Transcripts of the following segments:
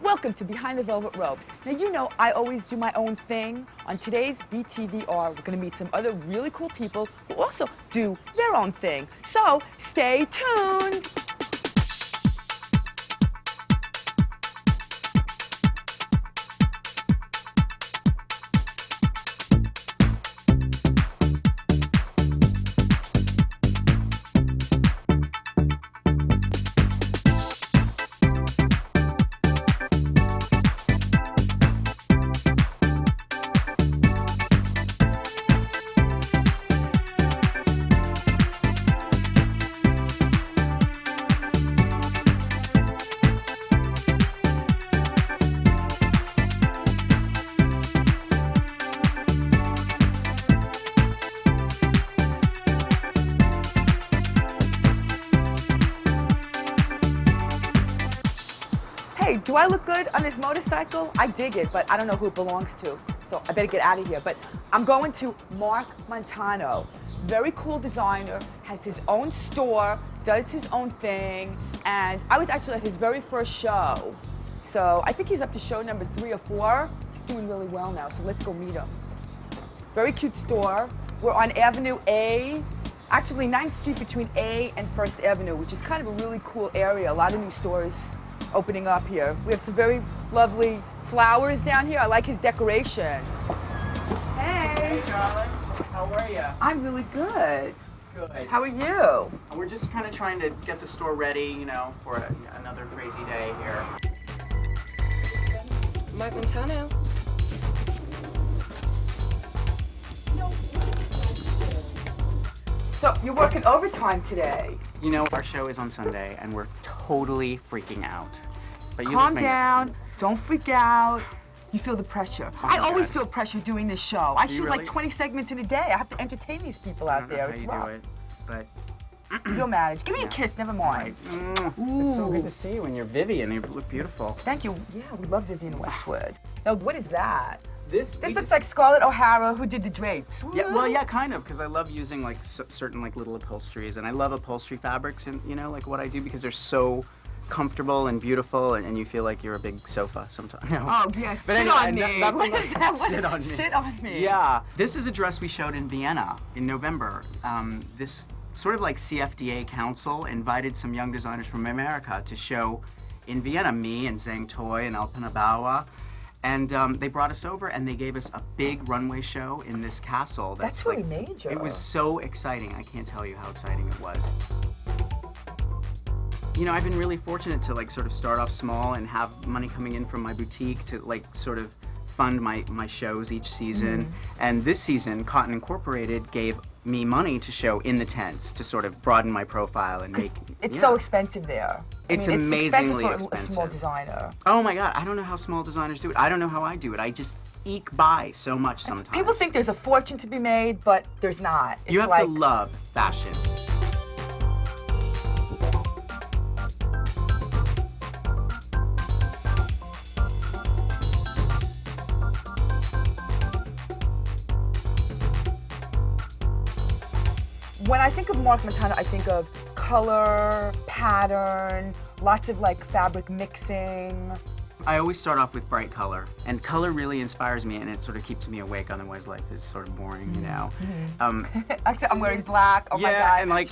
Welcome to Behind the Velvet Ropes. Now you know I always do my own thing. On today's Btvr, we're going to meet some other really cool people who also do their own thing. So stay tuned. Hey, do I look good on this motorcycle? I dig it, but I don't know who it belongs to, so I better get out of here. But I'm going to Montano. Very cool designer, has his own store, does his own thing, and I was actually at his very first show. So I think he's up to show number 3 or 4. He's doing really well now, so let's go meet him. Very cute store. We're on Avenue A, actually 9th Street between A and 1st Avenue, which is kind of a really cool area. A lot of new stores opening up here. We have some very lovely flowers down here. I like his decoration. Hey. Hey, darling. How are you? I'm really good. Good. How are you? We're just kind of trying to get the store ready, you know, for another crazy day here. Montano. So you're working overtime today. You know, our show is on Sunday, and we're totally freaking out. But you Calm look down. magnificent. Don't freak out. You feel the pressure. Oh I my always God. feel pressure doing this show. I Do you shoot like really? 20 segments in a day. I have to entertain these people I out don't know there. how It's you rough. do it, but You'll manage. Give me a Yeah. kiss. Never mind. it's so good to see you, and you're Vivian. You look beautiful. Thank you. Yeah, we love Vivian Westwood. Now, what is that? This Looks like Scarlett O'Hara, who did the drapes. Yeah, well, yeah, kind of, because I love using like certain like little upholsteries, and I love upholstery fabrics, and you know, like what I do because they're so comfortable and beautiful, and you feel like you're a big sofa sometimes. No. Oh, yes. But Sit anyway, on me. nothing What like is that? What sit is- on me. Sit on me. Yeah, this is a dress we showed in Vienna in November. This sort of like CFDA council invited some young designers from America to show in Vienna, me and Zang Toi and Alpina Bawa. And they brought us over and they gave us a big runway show in this castle. That's like, really major. It was so exciting. I can't tell you how exciting it was. You know, I've been really fortunate to like sort of start off small and have money coming in from my boutique to like sort of fund my shows each season. And this season, Cotton Incorporated gave me money to show in the tents to sort of broaden my profile and make. It's yeah. so expensive there. It's I mean, amazingly it's expensive for a small expensive. designer. Oh my God, I don't know how small designers do it. I don't know how I do it. I just eke by so much sometimes. People think there's a fortune to be made, but there's not. It's you have like, to love fashion. When I think of Mark Montano, I think of color, pattern, lots of like fabric mixing. I always start off with bright color, and color really inspires me, and it sort of keeps me awake. Otherwise, life is sort of boring, you know. Actually, I'm wearing black. Oh my yeah, God. and like,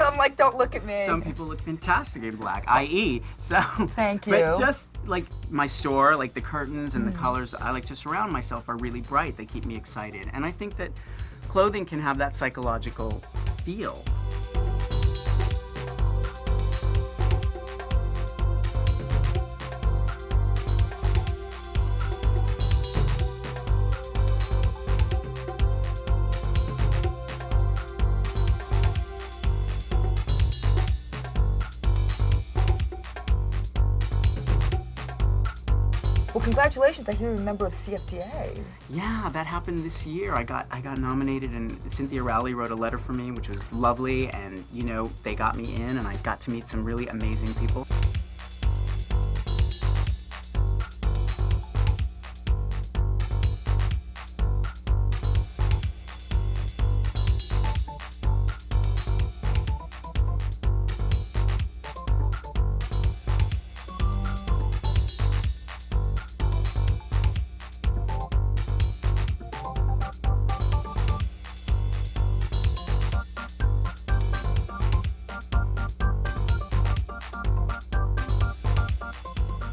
I'm like, don't look at me. some people look fantastic in black, i.e. So. Thank you. But just like my store, like the curtains and the colors I like to surround myself are really bright. They keep me excited, and I think that clothing can have that psychological feel. Well, congratulations. I hear you're a member of CFDA. Yeah, that happened this year. I got nominated, and Cynthia Rowley wrote a letter for me, which was lovely, and you know, they got me in, and I got to meet some really amazing people.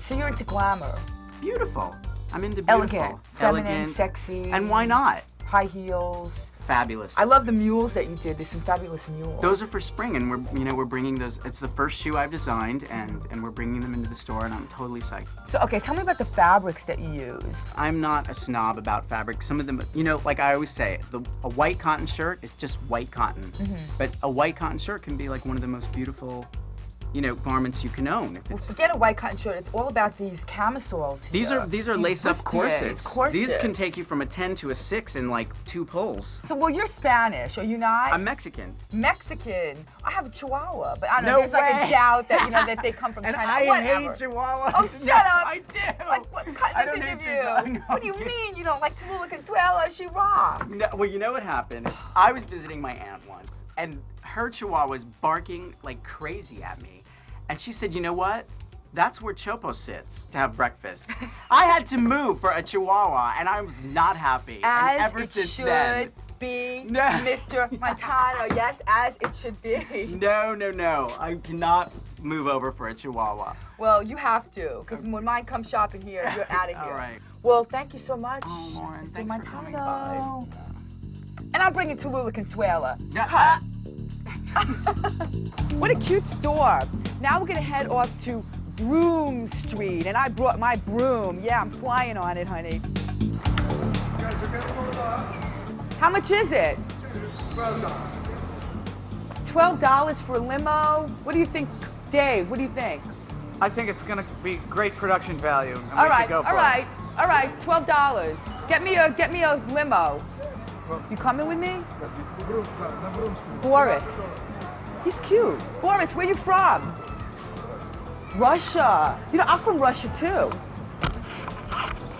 So you're into glamour. Beautiful. I'm into beautiful. Elegant, feminine, sexy. And why not? High heels. Fabulous. I love the mules that you did. There's some fabulous mules. Those are for spring, and we're bringing those. It's the first shoe I've designed, and we're bringing them into the store, and I'm totally psyched. So, okay, tell me about the fabrics that you use. I'm not a snob about fabric. Some of them, like I always say, a white cotton shirt is just white cotton. Mm-hmm. But a white cotton shirt can be like one of the most beautiful, garments you can own. If it's, Forget a white cotton shirt. It's all about these camisoles here. These are lace-up corsets. Corsets. These can take you from a 10 to a 6 in like 2 pulls. So, well, you're Spanish, are you not? I'm Mexican. Mexican. I have a Chihuahua, but I don't know. No There's like way. a doubt that that they come from And China. I Whatever. hate Chihuahuas. Oh, shut No, up! I do. Like, what kind I of don't hate interview? Chihuahuas. No, What do you mean you don't like Tallulah Consuela? She rocks. No, well, you know what happened is I was visiting my aunt once, and her Chihuahua was barking like crazy at me. And she said, you know what? That's where Chopo sits to have breakfast. I had to move for a Chihuahua, and I was not happy. As and ever it since should then, be, No. Mr. Montano. Yes, as it should be. No. I cannot move over for a Chihuahua. Well, you have to, because when mine comes shopping here, you're out of here. All right. Well, thank you so much, Oh, Lauren, Mr. thanks for coming Montano. by. And I'm bringing Tallulah Consuela. Yeah. What a cute store. Now we're gonna head off to Broom Street, and I brought my broom. Yeah, I'm flying on it, honey. How much is it? $12 for a limo? What do you think, Dave? What do you think? I think it's gonna be great production value. And All we right, should go all for right, all right. $12. Get me a limo. You coming with me? Boris. He's cute. Boris, where you from? Russia. I'm from Russia too.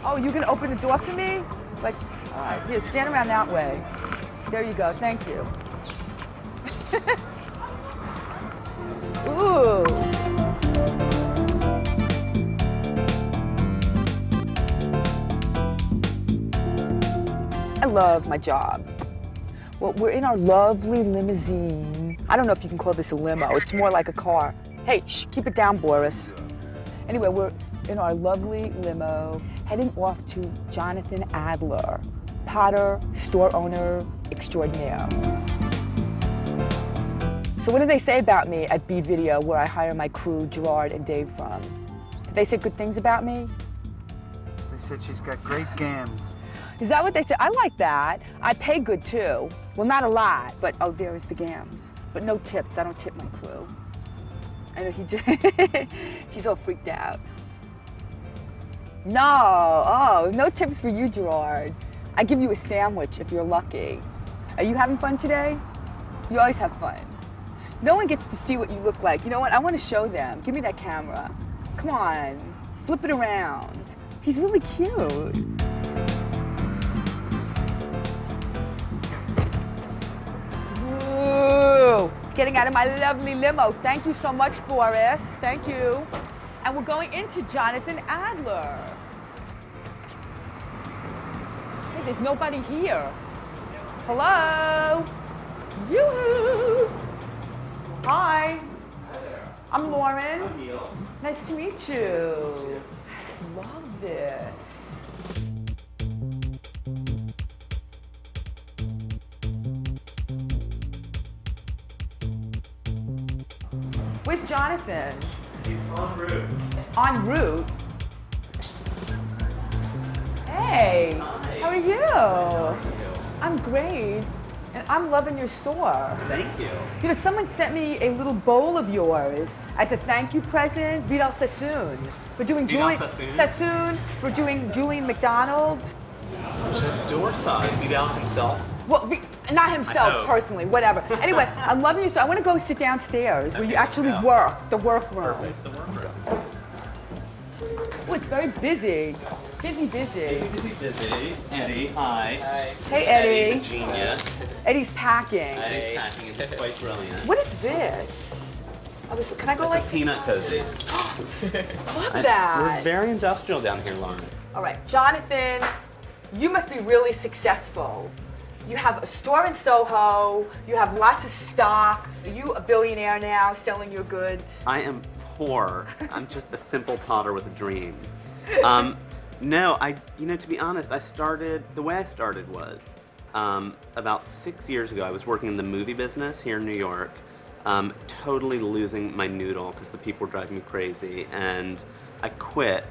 Oh, you gonna open the door for me? Like, all right, here, stand around that way. There you go, thank you. Ooh. I love my job. Well, we're in our lovely limousine. I don't know if you can call this a limo. It's more like a car. Hey, shh, keep it down, Boris. Anyway, we're in our lovely limo, heading off to Jonathan Adler, potter, store owner extraordinaire. So what do they say about me at Btvr, where I hire my crew, Gerard and Dave, from? Did they say good things about me? They said she's got great gams. Is that what they said? I like that. I pay good too. Well, not a lot, but oh, there is the gams. But no tips. I don't tip my crew. I know he's all freaked out. No tips for you, Gerard. I give you a sandwich if you're lucky. Are you having fun today? You always have fun. No one gets to see what you look like. You know what? I want to show them. Give me that camera. Come on, flip it around. He's really cute. Ooh, getting out of my lovely limo. Thank you so much, Boris. Thank you. And we're going into Jonathan Adler. Hey, there's nobody here. Hello? Yoo-hoo! Hi. I'm Lauren. I'm Neil. Nice to meet you. Love this. Where's Jonathan? He's en route. En route? Hey, Hi. how are you? How are you? I'm great, and I'm loving your store. Thank you. Someone sent me a little bowl of yours as a thank you present, Vidal Sassoon, for doing Vidal Julie Sassoon? Sassoon for doing Julian McDonald. J'adore ça. Vidal himself. Well, not himself hope. personally, whatever. Anyway, I'm loving you. So I want to go sit downstairs where you Okay, actually yeah. work, the workroom. Perfect. The workroom. Oh, it's very busy. Busy. Busy. Eddie, hi. Hey, Eddie. The genius. Eddie's packing. Eddie's packing. It's quite brilliant. What is this? Can I go It's like? a peanut cozy. Love We're that. very industrial down here, Lauren. All right, Jonathan, you must be really successful. You have a store in Soho. You have lots of stock. Are you a billionaire now, selling your goods? I am poor. I'm just a simple potter with a dream. No, to be honest, the way I started was, about 6 years ago, I was working in the movie business here in New York, totally losing my noodle because the people were driving me crazy, and I quit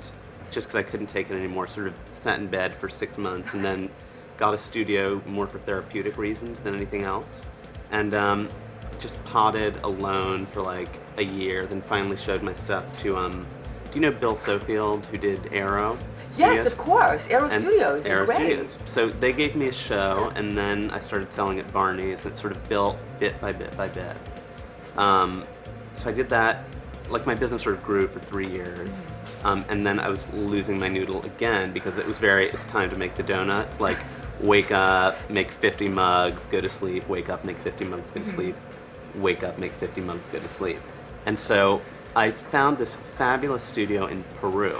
just because I couldn't take it anymore, sort of sat in bed for 6 months, and then got a studio more for therapeutic reasons than anything else, and just potted alone for like a year, then finally showed my stuff to, do you know Bill Sofield, who did Arrow? Yes, of course. Arrow And Studios. They're Arrow great. Studios. So they gave me a show, and then I started selling at Barney's, and it sort of built bit by bit by bit. So I did that, like my business sort of grew for 3 years, and then I was losing my noodle again because it's time to make the donuts, like wake up, make 50 mugs, go to sleep, wake up, make 50 mugs, go to sleep, wake up, make 50 mugs, go to sleep. And so I found this fabulous studio in Peru.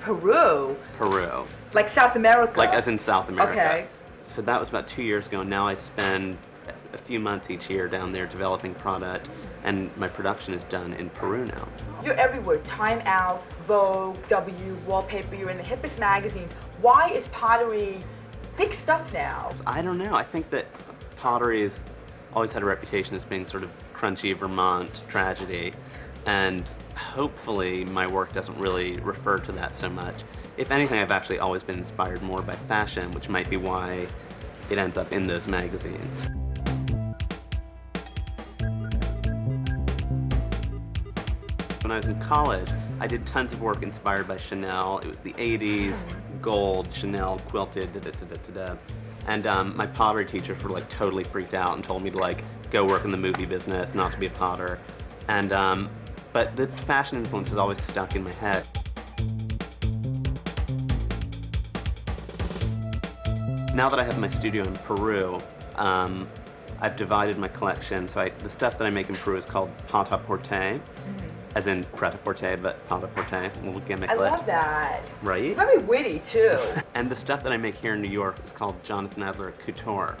Peru? Peru. Like South America? Like as in South America. Okay. So that was about 2 years ago, and now I spend a few months each year down there developing product, and my production is done in Peru now. You're everywhere. Time Out, Vogue, W, Wallpaper. You're in the hippest magazines. Why is pottery big stuff now? I don't know. I think that pottery's always had a reputation as being sort of crunchy Vermont tragedy, and hopefully my work doesn't really refer to that so much. If anything, I've actually always been inspired more by fashion, which might be why it ends up in those magazines. When I was in college, I did tons of work inspired by Chanel. It was the 80s, gold, Chanel, quilted, da-da-da-da-da-da. And my pottery teacher sort of like totally freaked out and told me to like go work in the movie business, not to be a potter. And but the fashion influence has always stuck in my head. Now that I have my studio in Peru, I've divided my collection. So the stuff that I make in Peru is called pret-à-porter, as in pret-à-porter, but pret-à-porter, a little gimmick. I love that. Right? It's very witty, too. And the stuff that I make here in New York is called Jonathan Adler Couture.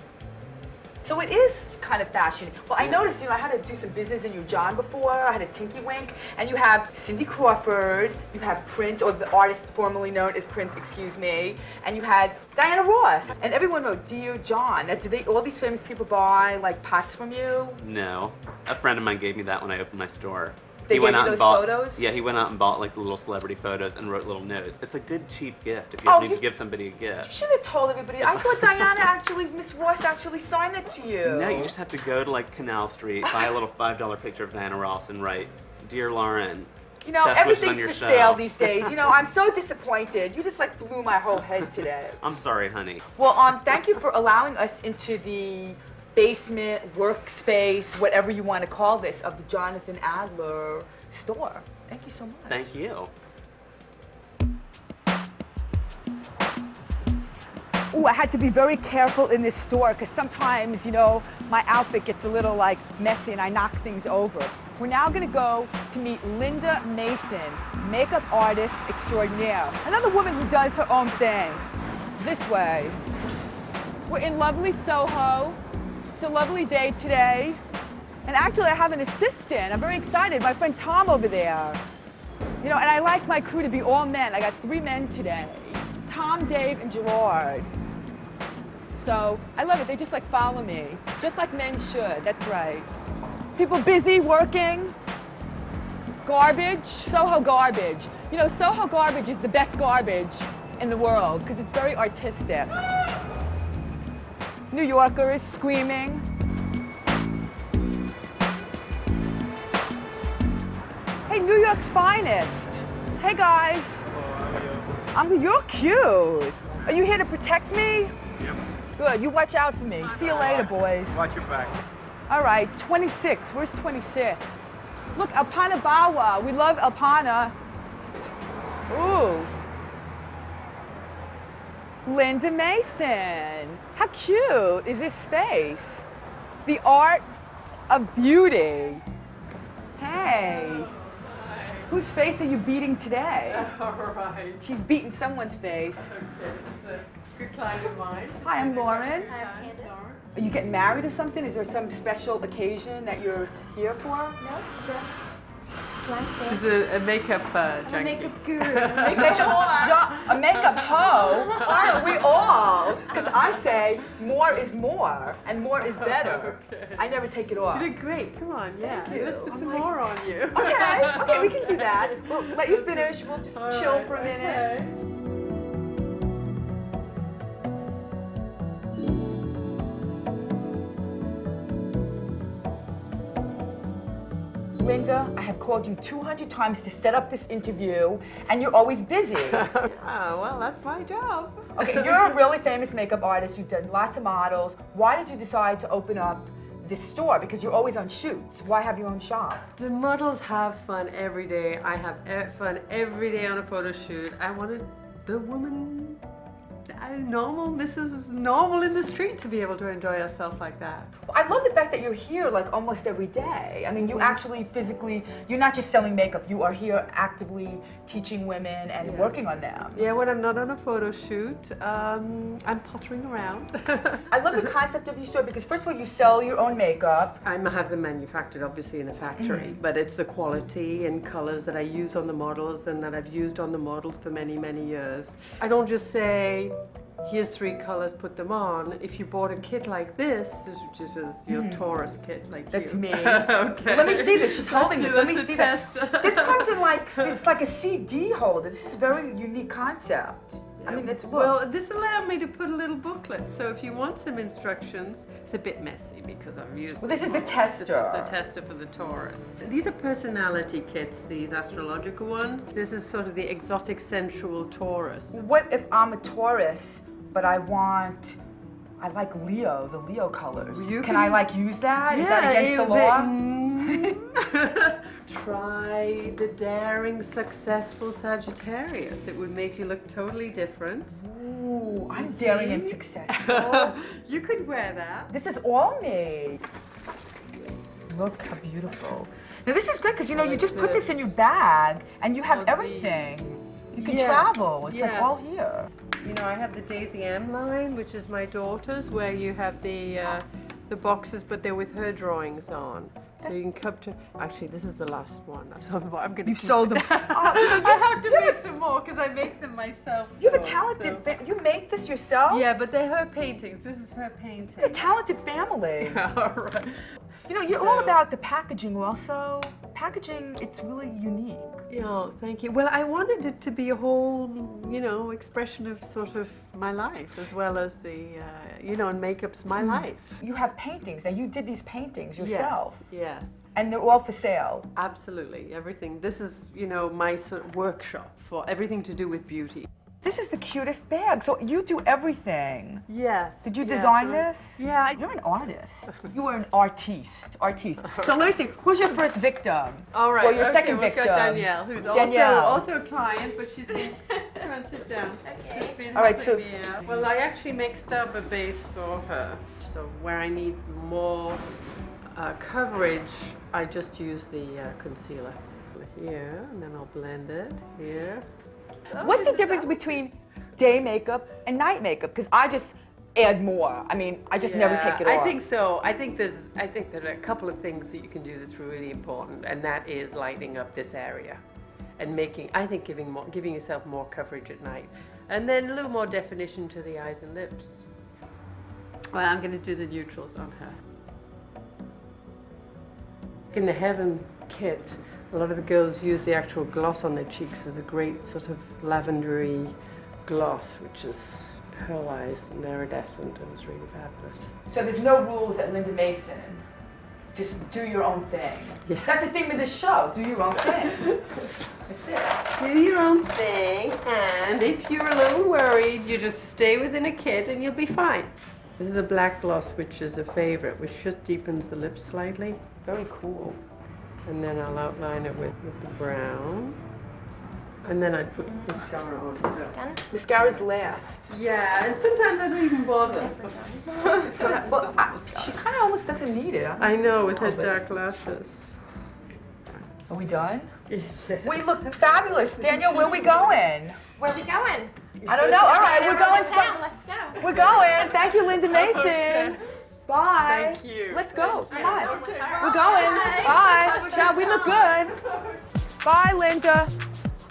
So it is kind of fashion. Well, I noticed, I had to do some business in your John before. I had a Tinky Wink. And you have Cindy Crawford, you have Prince, or the artist formerly known as Prince, excuse me, and you had Diana Ross. And everyone wrote, Dear John. Now, do all these famous people buy, like, pots from you? No. A friend of mine gave me that when I opened my store. They gave you those photos? Yeah, he went out and bought like the little celebrity photos and wrote little notes. It's a good cheap gift if you need to give somebody a You gift. should have told everybody. I thought Miss Ross actually signed it to you. No, you just have to go to like Canal Street, buy a little $5 picture of Diana Ross and write, Dear Lauren. Everything's for sale these days. I'm so disappointed. You just like blew my whole head today. I'm sorry, honey. Well, thank you for allowing us into the basement, workspace, whatever you want to call this, of the Jonathan Adler store. Thank you so much. Thank you. Ooh, I had to be very careful in this store because sometimes, my outfit gets a little like messy and I knock things over. We're now gonna go to meet Linda Mason, makeup artist extraordinaire. Another woman who does her own thing. This way. We're in lovely Soho. It's a lovely day today. And actually I have an assistant. I'm very excited, my friend Tom over there. And I like my crew to be all men. I got 3 men today. Tom, Dave, and Gerard. So I love it, they just like follow me. Just like men should, that's right. People busy, working. Garbage, Soho garbage. Soho garbage is the best garbage in the world because it's very artistic. New Yorkers screaming. Hey, New York's finest. Hey guys. Hello, you're cute. Are you here to protect me? Yep. Good, you watch out for me. See you later, boys. Watch your back. All right, 26, where's 26? Look, Alpana Bawa, we love Alpana. Ooh. Linda Mason, how cute is this space? The art of beauty. Hey, whose face are you beating today? All right. She's beating someone's face. Okay, it's a good client of mine. Hi, I'm Lauren. Hi, I'm Candace. Are you getting married or something? Is there some special occasion that you're here for? No, just like it. She's a makeup junkie. A makeup guru. A makeup hoe? Aren't we all? Because I say more is more, and more is better. Okay. I never take it off. You did great. Come on, yeah. Thank you. Let's put some more on you. Okay, we can do that. We'll let you finish. We'll just chill for a minute. Okay. Linda, I have called you 200 times to set up this interview, and you're always busy. Oh, well, that's my job. Okay, you're a really famous makeup artist. You've done lots of models. Why did you decide to open up this store? Because you're always on shoots. Why have your own shop? The models have fun every day. I have fun every day on a photo shoot. I wanted the woman, normal Mrs. Normal in the street, to be able to enjoy herself like that. I love the fact that you're here like almost every day. I mean, you actually physically, you're not just selling makeup, you are here actively teaching women and working on them. Yeah, when I'm not on a photo shoot, I'm pottering around. I love the concept of your store because first of all, you sell your own makeup. I have them manufactured obviously in a factory, but it's the quality and colors that I use on the models and that I've used on the models for many, many years. I don't just say, here's 3 colors, put them on. If you bought a kit like this, which is your Taurus kit, like That's you. me. Okay. Let me see this. She's holding this. Let me That's a see test. that. This comes in like, it's like a CD holder. This is a very unique concept. I mean, it's, look. Well, this allowed me to put a little booklet, so if you want some instructions, it's a bit messy because I've used. Well, this is the tester. This is the tester for the Taurus. These are personality kits, these astrological ones. This is sort of the exotic sensual Taurus. What if I'm a Taurus, but I like Leo, the Leo colors. Can I like use that? Is that against the law? Try the daring, successful Sagittarius. It would make you look totally different. Ooh, I'm daring and successful. You could wear that. This is all me. Look how beautiful. Now this is great because you just put this in your bag and you have everything. You can travel. It's like all here. I have the Daisy M line, which is my daughter's, where you have the boxes, but they're with her drawings on. So you can come to. Actually, this is the last one. I'm going to. You've sold them. I have to make some more because I make them myself. You have a talented family. You make this yourself? Yeah, but they're her paintings. This is her painting. You have a talented family. All right. You're all about the packaging also. Packaging, it's really unique. Yeah, thank you. Well, I wanted it to be a whole, expression of sort of my life, as well as the, and makeup's my life. You have paintings. Now, you did these paintings yourself. Yes. And they're all for sale. Absolutely. Everything. This is, my sort of workshop for everything to do with beauty. This is the cutest bag. So you do everything. Yes. Did you design this? Yeah. You're an artist. You are an artiste. So let me see. Who's your first victim? All right. Well, your second we've victim. got Danielle, who's also a client, but she's been. Come on, sit down. Okay. She's been All right, helping me out. Well, I actually mixed up a base for her. So where I need more coverage, I just use the concealer here, and then I'll blend it here. What's the difference between day makeup and night makeup? Because I just add more. I mean, I just never take it off. I think so. I think there are a couple of things that you can do that's really important, and that is lighting up this area and giving yourself more coverage at night. And then a little more definition to the eyes and lips. Well, I'm going to do the neutrals on her. In the Heaven kit, a lot of the girls use the actual gloss on their cheeks as a great sort of lavendery gloss, which is pearlized and iridescent, and it's really fabulous. So there's no rules at Linda Mason. Just do your own thing. Yes. That's the theme of this show. Do your own thing. That's it. Do your own thing, and if you're a little worried, you just stay within a kit and you'll be fine. This is a black gloss, which is a favorite, which just deepens the lips slightly. Very cool. And then I'll outline it with the brown. And then I'd put mascara on. Mascara's last. Yeah, and sometimes I don't even bother. She kind of almost doesn't need it. I know, with her dark lashes. Are we done? Yes. We look fabulous. Danielle, where are we going? Where are we going? I don't know. All right, we're going. Town. Let's go. We're going. Thank you, Linda Mason. Okay. Bye. Thank you. Let's go. Come on. Okay. We're going. Bye. Ciao. We look good. Bye, Linda.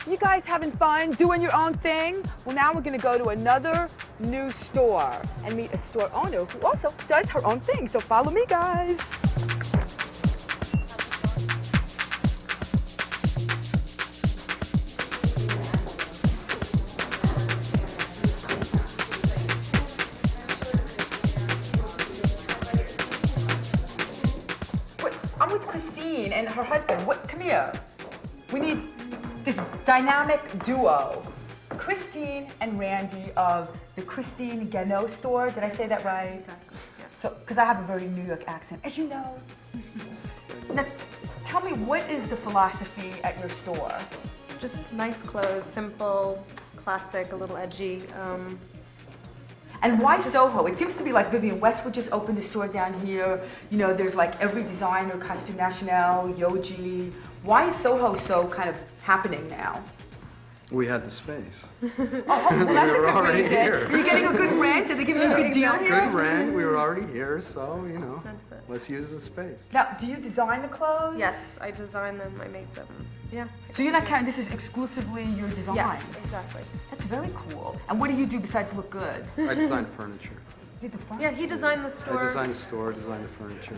You guys having fun doing your own thing? Well, now we're going to go to another new store and meet a store owner who also does her own thing. So follow me, guys. I'm with Christine and her husband. Come here. We need this dynamic duo. Christine and Randy of the Christine Genno store. Did I say that right? Exactly. Yeah. So, because I have a very New York accent, as you know. Now, tell me, what is the philosophy at your store? It's just nice clothes, simple, classic, a little edgy. And why Soho? It seems to be like Vivienne Westwood just opened a store down here. You know, there's like every designer, Costume National, Yoji. Why is Soho so kind of happening now? We had the space. Oh, well, that's a were good already reason. here. Are you getting a good rent? Are they giving you a good deal here? Good rent. We were already here, so That's it. let's use the space. Now, do you design the clothes? Yes, I design them, I make them. Yeah. So you're not counting, this is exclusively your design? Yes, exactly. That's very cool. And what do you do besides look good? I designed furniture. You did the front? Yeah, he designed the I store. designed the store, designed the furniture,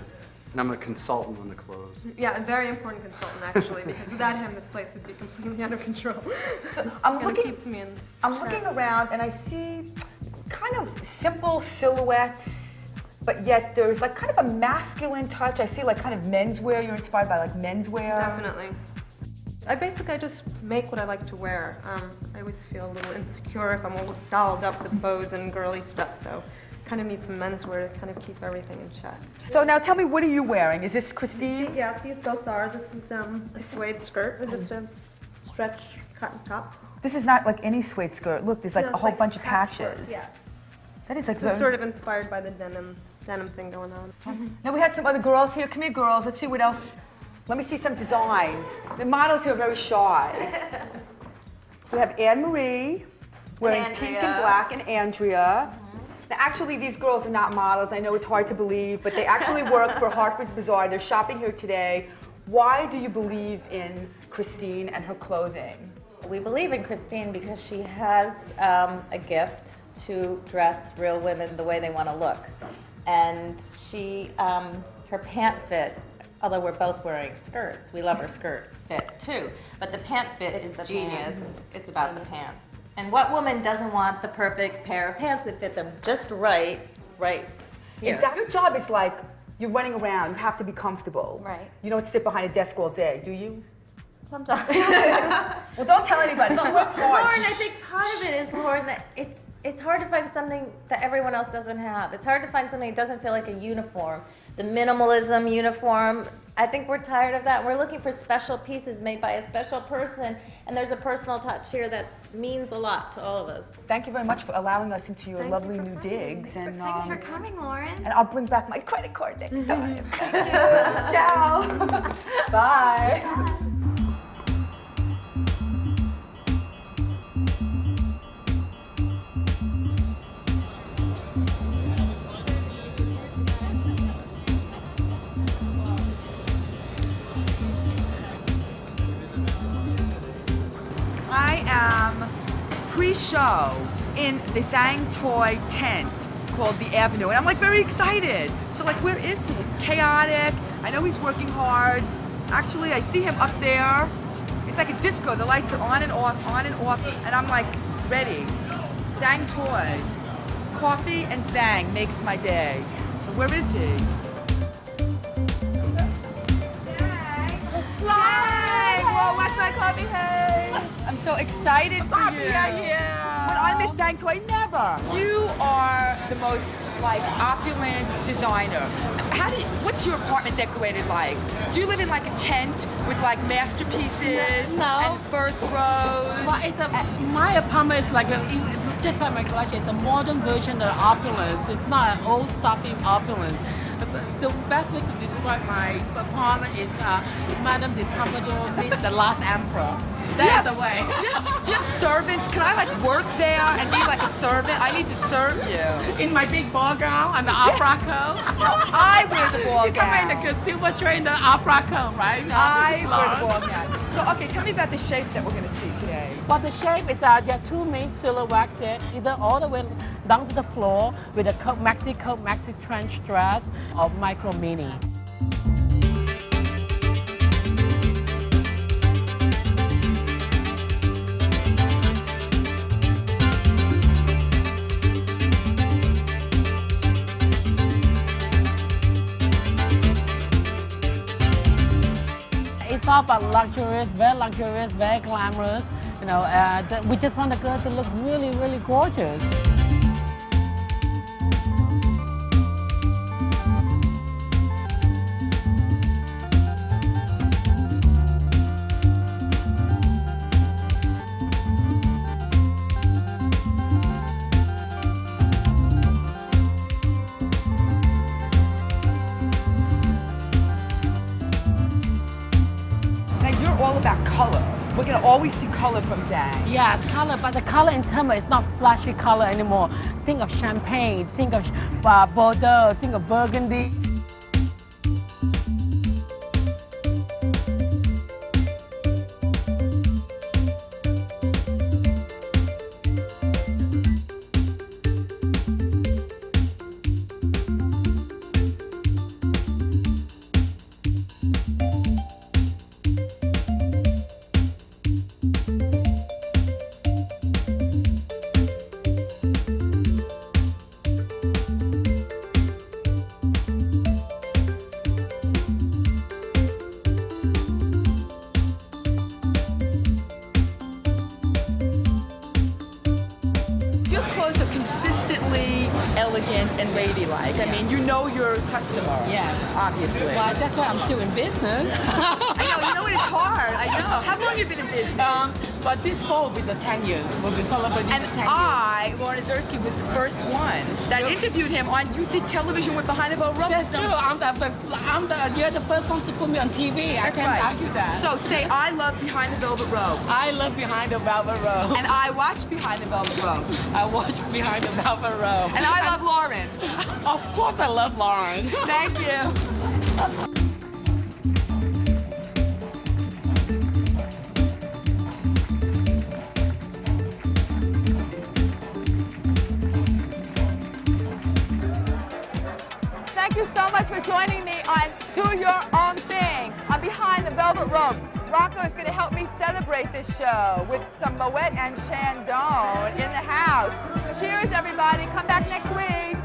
and I'm a consultant on the clothes. Yeah, a very important consultant actually, because without him, this place would be completely out of control. So I'm Kinda looking, keeps me in I'm check. looking around and I see kind of simple silhouettes, but yet there's like kind of a masculine touch. I see like kind of menswear. You're inspired by like menswear. Definitely. I just make what I like to wear. I always feel a little insecure if I'm all dolled up with bows and girly stuff, so kind of need some menswear to kind of keep everything in check. So now tell me, what are you wearing? Is this Christine? Yeah, these both are. This is a suede skirt with just a stretch cotton top. This is not like any suede skirt. Look, there's like No, a it's whole like bunch of patchwork, patches. Yeah. That is like This is sort of inspired by the denim thing going on. Now we had some other girls here. Come here, girls. Let's see what else. Let me see some designs. The models here are very shy. We have Anne-Marie wearing pink and Andrea. black, and Andrea. Now actually these girls are not models. I know it's hard to believe, but they actually work for Harper's Bazaar. They're shopping here today. Why do you believe in Christine and her clothing? We believe in Christine because she has a gift to dress real women the way they want to look. And she, her pant fit, although we're both wearing skirts, we love her skirt fit too, but the pant fit is genius. It's about the pants. And what woman doesn't want the perfect pair of pants that fit them just right here? Exactly. Your job is like, you're running around, you have to be comfortable. Right. You don't sit behind a desk all day, do you? Sometimes. Well, don't tell anybody. She works hard. Lauren, I think part of it is, Lauren, that it's hard to find something that everyone else doesn't have. It's hard to find something that doesn't feel like a uniform. The minimalism uniform, I think we're tired of that. We're looking for special pieces made by a special person, and there's a personal touch here that means a lot to all of us. Thank you very much for allowing us into your Thank lovely you for new having digs. me. And, Thanks for coming, Lauren. and I'll bring back my credit card next time. Thank you. Ciao. Bye. I am pre-show in the Zang Toi tent called The Avenue, and I'm like very excited. So like, where is he? It's chaotic. I know he's working hard. Actually, I see him up there. It's like a disco. The lights are on and off, and I'm like ready. Zang Toi. Coffee and Zang makes my day. So where is he? Hi! Whoa, watch my coffee, hey! I'm so excited for you. When I miss Zang Toi, never. You are the most like opulent designer. What's your apartment decorated like? Do you live in like a tent with like masterpieces No. and fur throws? Well, my apartment is like just like my collection. It's a modern version of opulence. It's not an old stuffy opulence. The best way to describe my apartment is Madame de Pompadour meets the last emperor. That's the way. Do you have servants? Can I like work there and be like a servant? I need to serve you. In my big ball gown and the opera coat. I wear the ball You come in gown. the silver tray and the opera coat, right? I wear the ball gown. So, okay, tell me about the shape that we're going to see today. But the shape is there are two main silhouettes there, either all the way down to the floor with a maxi trench dress or micro mini. It's all about luxurious, very glamorous. You know, we just want the girl to look really, really gorgeous. Now, you're all about color. We're going to always see color from Zang. Yes, color, but the color in terms is not flashy color anymore. Think of champagne, think of Bordeaux, think of Burgundy. Your clothes are consistently elegant and ladylike. I mean, you know your customer. Yes. Obviously. Well, that's why I'm still in business. I know, it's hard. I know. How long have you been in business? But this fall will be the 10 years. We'll be celebrating And the 10 years. Lauren Ozersky, was the first one that interviewed him on, you did television with Behind the Veil Ropes. That's true. You're the first one to put me on TV. I That's can't right. argue that. So say, I love Behind the Velvet Ropes. I love Behind the Velvet Rope. And I watch Behind the Velvet Ropes. I watch Behind the Velvet Rope. And I love Lauren. Of course I love Lauren. Thank you. Thank you so much for joining me on Do Your Own Thing on Behind the Velvet Ropes. Rocco is going to help me celebrate this show with some Moet and Chandon in the house. Cheers, everybody. Come back next week.